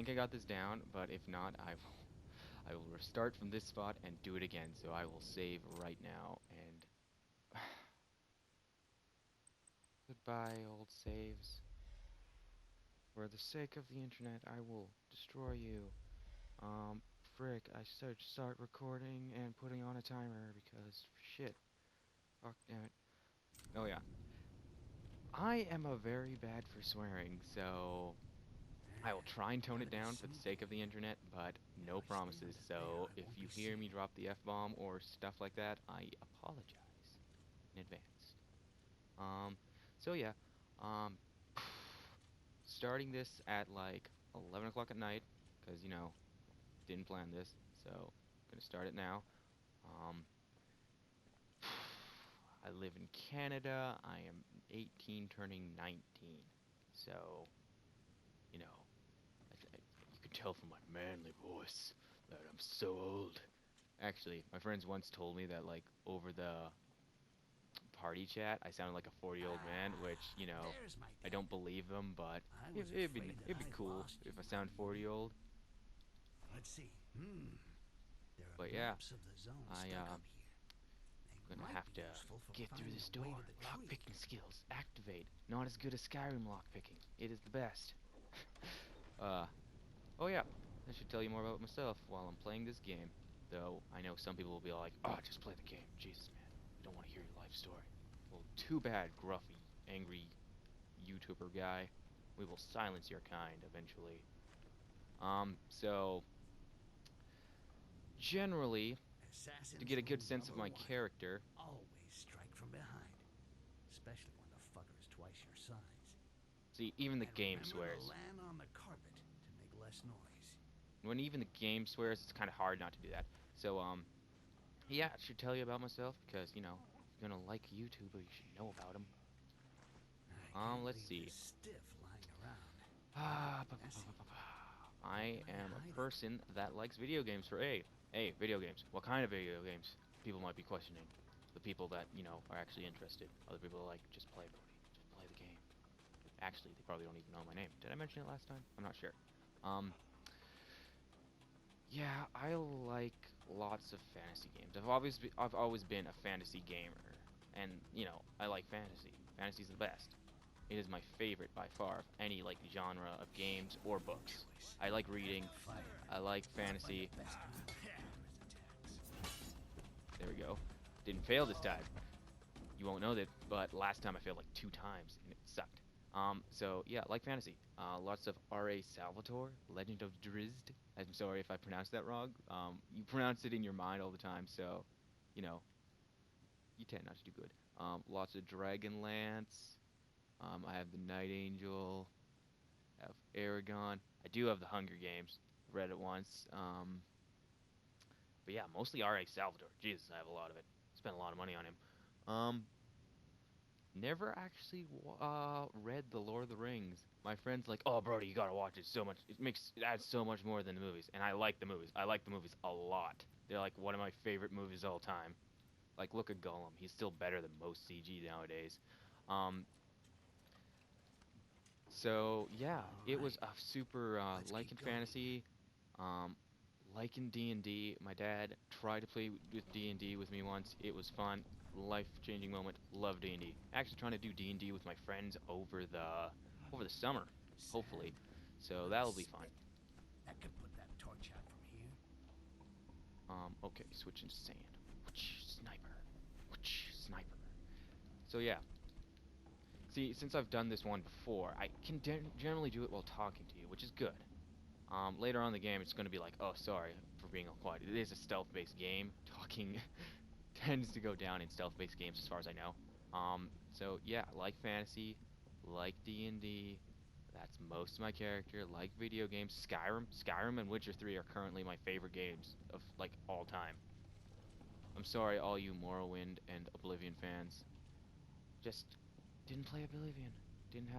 think I got this down, but if not, I will restart from this spot and do it again. So I will save right now and goodbye, old saves. For the sake of the internet, I will destroy you. Frick, I should start recording and putting on a timer because shit. Fuck damn it. Oh yeah. I am a very bad for swearing, so I will try and tone it Gotta be down for the sake of something. the internet, but If no I stay promises. under there, So I if won't you be hear me seen. drop the F-bomb or stuff like that, I apologize in advance. Um, so yeah, um, starting this at like 11 o'clock at night, because, didn't plan this, so gonna start it now. Um, I live in Canada. I am 18 turning 19. So, you know, you can tell from my manly voice that I'm so old. Actually, my friends once told me that, like, over the party chat, I sounded like a 40-year-old man, which, There's my I dad. don't believe them, but I was afraid that it'd be I'd cool lost if I you, sound Huey. 40-year-old. Let's see. There are But yeah, maps of the zone I stuck up here. They gonna might have be to useful for get through finding this a way to door. the tree. Lockpicking skills activate. Not as good as Skyrim lockpicking. It is the best. uh, oh yeah, I should tell you more about myself while I'm playing this game. Though I know some people will be like, "Oh, just play the game." Jesus, man, we don't want to hear your life story. Well, too bad, gruffy, angry YouTuber guy. We will silence your kind eventually. So generally, to Assassin's get a good rule sense of number my one. character, Always strike from behind. Especially when the fucker is twice your size. see, even the And game remember to swears. land on the carpet to make less noise. When even the game swears, it's kind of hard not to do that. So, yeah, I should tell you about myself because, if you're gonna like a YouTuber, you should know about him. I can't Let's leave this see. stiff lying around. Make it Ah, messy. Where I can I am a hide it? person that likes video games for video games. What kind of video games? People might be questioning. The people that, are actually interested. Other people are like, just play, Brody. Just play the game. Actually, they probably don't even know my name. Did I mention it last time? I'm not sure. Um, yeah, I like lots of fantasy games. I've always been a fantasy gamer, and I like fantasy. Fantasy's the best. It is my favorite by far of any like genre of games or Good books. choice. I like Let the reading. fire I like not by the fantasy. best of counter's attacks. There we go. Didn't fail this time. You won't know that, but last time I failed like 2 times and it sucked. So yeah, like fantasy. Lots of R.A. Salvatore, Legend of Drizzt. I'm sorry if I pronounced that wrong. You pronounce it in your mind all the time, so you know you tend not to do good. Lots of Dragonlance. I have the Night Angel. I have Aragon. I do have the Hunger Games. Read it once. But yeah, mostly R.A. Salvatore. Jesus, I have a lot of it. Spent a lot of money on him. Um, Never actually read The Lord of the Rings. My friend's like, "Oh, Brody, you gotta watch it. So much. It adds so much more than the movies." And I like the movies. I like the movies a lot. They're like one of my favorite movies of all time. Like, look at Gollum. He's still better than most CG nowadays. Um, so yeah, All it was right, a super let's like keep in going. fantasy, like in D&D. My dad tried to play with D&D with me once. It was fun, life-changing moment. Love D&D. Actually trying to do D&D with my friends over the summer, hopefully. Sand, a So little that'll be fun. spit. That could put that torch out from here. Okay, switching to sand. Sniper. Sniper. So yeah, see, since I've done this one before, I can generally do it while talking to you, which is good. Later on in the game, it's going to be like, oh, sorry for being all quiet. It is a stealth-based game. Talking tends to go down in stealth-based games, as far as I know. So yeah, like fantasy, like D&D. That's most of my character. Like video games, Skyrim and Witcher 3 are currently my favorite games of like all time. I'm sorry, all you Morrowind and Oblivion fans. Just didn't play Oblivion. Didn't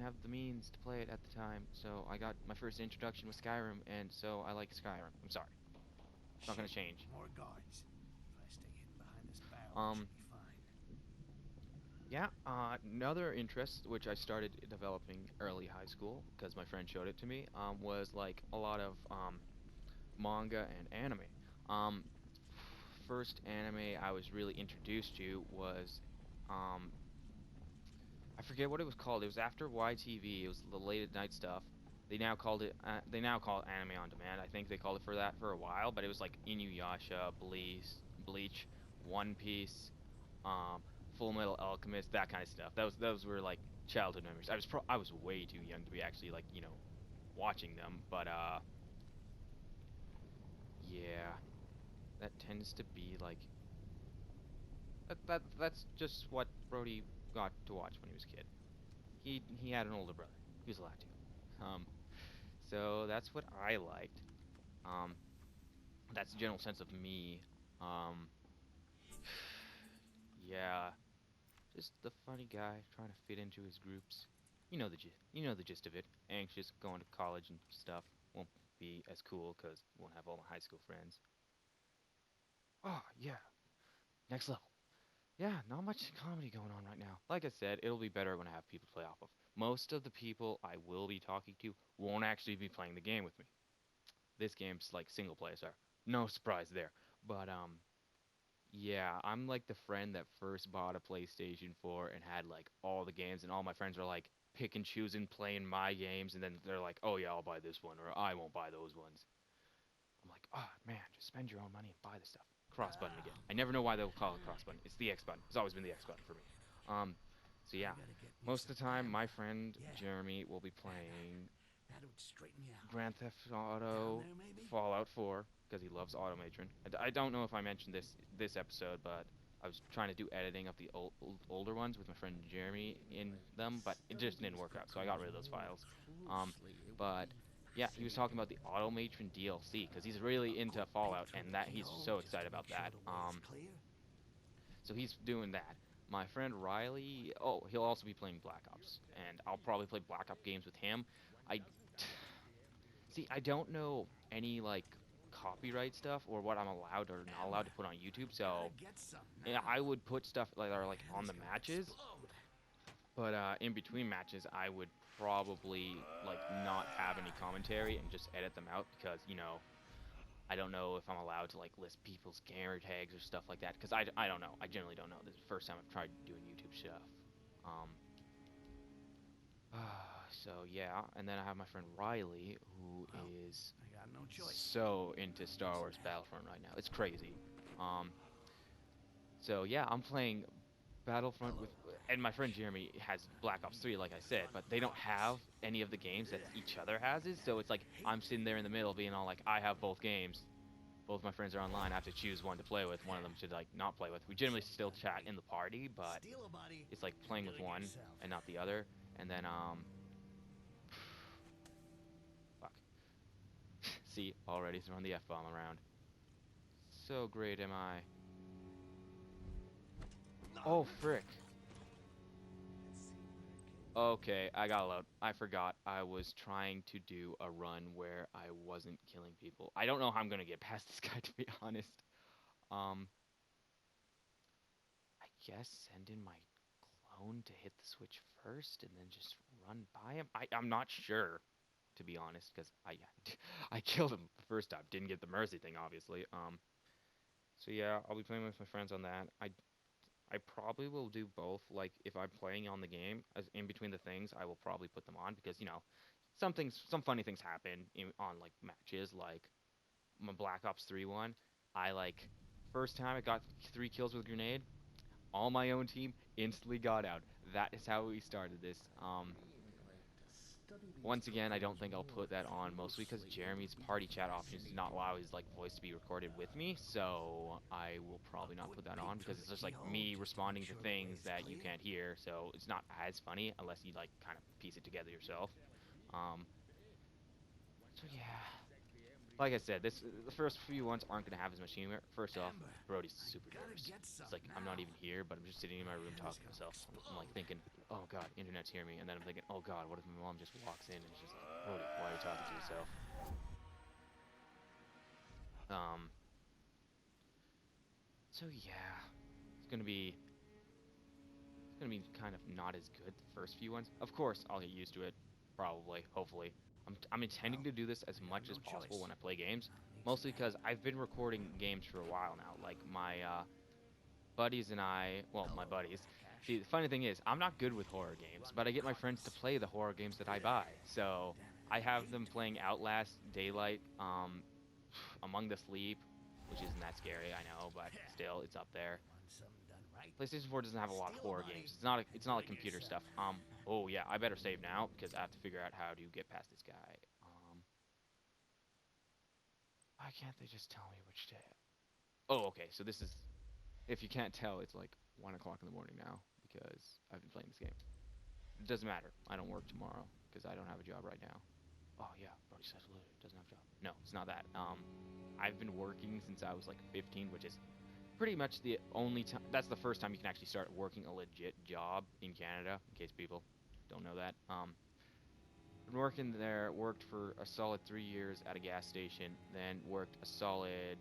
have the means to play it at the time, so I got my first introduction with Skyrim, and so I like Skyrim. I'm sorry. It's not gonna Shit, change. more guards. If I stay hidden behind this barrel, I Um, should be fine. Yeah, another interest which I started developing early high school because my friend showed it to me was like a lot of manga and anime. Um, First anime I was really introduced to was um, I forget what it was called. It was after YTV. It was the late at night stuff. They now call it anime on demand. I think they called it for that for a while, but it was like Inuyasha, Bleach, One Piece, um, Full Metal Alchemist, that kind of stuff. Those were like childhood memories. I was way too young to be actually like watching them, but yeah, that tends to be like that's just what Brody got to watch when he was a kid. He had an older brother. He was allowed to. So that's what I liked. Um, that's the general sense of me. Um, yeah, just the funny guy trying to fit into his groups. You know the gist of it. Anxious, going to college and stuff. Won't be as cool because won't have all my high school friends. Oh yeah, next level. Yeah, not much comedy going on right now. Like I said, it'll be better when I have people to play off of. Most of the people I will be talking to won't actually be playing the game with me. This game's like single player, so no surprise there. But yeah, I'm like the friend that first bought a PlayStation 4 and had like all the games, and all my friends are like pick and choosing playing my games, and then they're like, oh yeah, I'll buy this one, or I won't buy those ones. I'm like, oh man, just spend your own money and buy the stuff. Cross button again. I never know why they'll call it cross button. It's the X button. It's always been the X button for me. Um, so I yeah, gotta get me most some of the time my amber. friend Yeah, Jeremy will be that, playing that would straighten you out. Grand Theft Down Auto, there, maybe? Fallout 4, because he loves Automatron. I don't know if I mentioned this episode, but I was trying to do editing of the older ones with my friend Jeremy in them, but it just didn't work out, so I got rid of those files. Um, but yeah, he was talking about the Automatron DLC because he's really into Fallout, and that he's so excited about that. So he's doing that. My friend Riley, oh, he'll also be playing Black Ops, and I'll probably play Black Ops games with him. I See, I don't know any like copyright stuff or what I'm allowed or not allowed to Amber. put on YouTube, Gotta so get some yeah, now. I would put stuff like that are like on Man, the this gonna matches, explode. but in between matches, I would probably like not have any commentary and just edit them out because I don't know if I'm allowed to like list people's gamer tags or stuff like that because I don't know. I generally don't know. This is the first time I've tried doing YouTube stuff. Um, so yeah, and then I have my friend Riley, who Well, is I got no choice. so into I need Star some Wars help. Battlefront right now. It's crazy. Um, so yeah, I'm playing Battlefront Hello with, there. and my friend Jeremy has Black Ops 3, like I said, but they don't have any of the games that each other has. So it's like I'm sitting there in the middle, being all like, I have both games. Both my friends are online. I have to choose one to play with. One of them to like not play with. We generally still chat in the party, but Steal a buddy. it's like You're playing with doing it one yourself. and not the other. And then fuck. See, already throwing the F bomb around. So great am I. Oh frick. Okay, I got load. I forgot. I was trying to do a run where I wasn't killing people. I don't know how I'm gonna get past this guy, to be honest. Um, I guess send in my clone to hit the switch first and then just run by him. I'm not sure, to be honest, because I killed him the first time. Didn't get the mercy thing, obviously. So yeah, I'll be playing with my friends on that. I probably will do both. Like if I'm playing on the game, as in between the things, I will probably put them on because some funny things happen on like matches. Like my Black Ops 3 one, I like first time I got 3 kills with grenade. All my own team instantly got out. That is how we started this. Once again, I don't think I'll put that on, mostly because Jeremy's party chat options do not allow his like voice to be recorded with me, so I will A probably not good put that peek on through because it's the just like keyhole me just to make responding to sure the way things is that you clear. can't hear, so it's not as funny unless you like kind of piece it together yourself. Um, so yeah, like I said, the first few ones aren't gonna have as much humor. First off, Amber, Brody's I super gotta nervous. get some It's like I'm not now. even here, but I'm just sitting in my room Man, this talking to gonna myself. I'm like explode. thinking, oh god, internet's hearing me, and then I'm thinking, oh god, what if my mom just walks in and is just like, Brody, why are you talking to yourself? Um, so yeah, it's gonna be gonna be kind of not as good the first few ones. Of course, I'll get used to it, probably, hopefully. I'm intending to do this as much as possible when I play games, mostly because I've been recording games for a while now. Like my buddies and I, well, my buddies. See, the funny thing is, I'm not good with horror games, but I get my friends to play the horror games that I buy. So I have them playing Outlast, Daylight, Among the Sleep, which isn't that scary, I know, but still, it's up there. PlayStation 4 doesn't have a lot of horror games. It's not like computer stuff. Oh yeah, I better save now because I have to figure out how to get past this guy. Why can't they just tell me which day? Oh, okay. So this is, if you can't tell, it's like 1 o'clock in the morning now because I've been playing this game. It doesn't matter. I don't work tomorrow because I don't have a job right now. Oh yeah, Brody says doesn't have a job. No, it's not that. I've been working since I was like 15, which is pretty much the only time. That's the first time you can actually start working a legit job in Canada. In case people don't know that. Been working there. Worked for a solid 3 years at a gas station. Then worked a solid,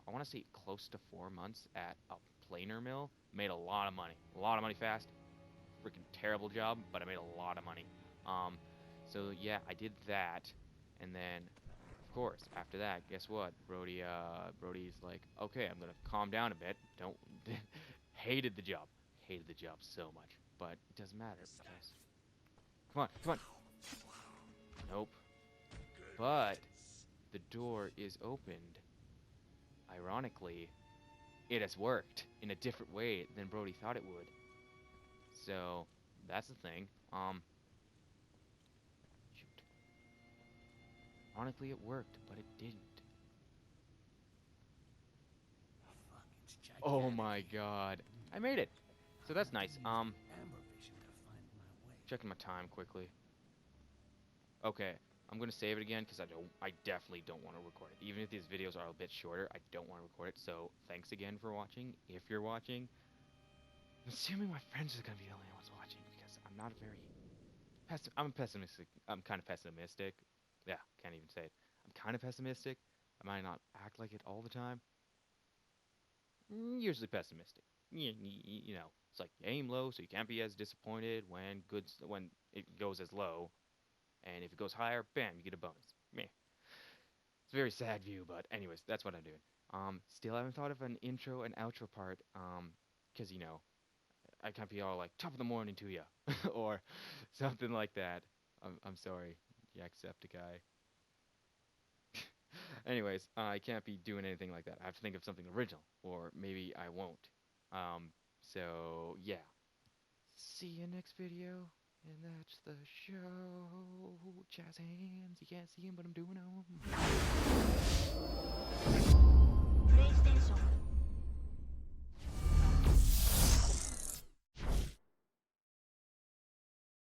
I want to say close to 4 months at a planer mill. Made a lot of money. A lot of money fast. Freaking terrible job, but I made a lot of money. So yeah, I did that, and then, of course, after that, guess what? Brody's like, okay, I'm gonna calm down a bit. Don't hated the job so much, but it doesn't matter because, come on. Nope. But the door is opened. Ironically, it has worked in a different way than Brody thought it would. So that's the thing. Shoot. Ironically, it worked, but it didn't. Oh my god. I made it. So that's nice. Checking my time quickly. Okay, I'm gonna save it again because I definitely don't want to record it. Even if these videos are a bit shorter, I don't want to record it. So thanks again for watching. If you're watching, I'm assuming my friends are gonna be the only ones watching because I'm not a very I'm pessimistic. I'm kind of pessimistic. Yeah, can't even say it. I'm kind of pessimistic. I might not act like it all the time. Usually pessimistic. You know, it's like you aim low, so you can't be as disappointed when when it goes as low, and if it goes higher, bam, you get a bonus. Meh. It's a very sad view, but anyways, that's what I'm doing. Still haven't thought of an intro and outro part. Because you know, I can't be all like top of the morning to ya, or something like that. I'm sorry, Jacksepticeye. Anyways, I can't be doing anything like that. I have to think of something original, or maybe I won't. So yeah. See you next video, and that's the show. Jazz hands, you can't see him, but I'm doing them. PlayStation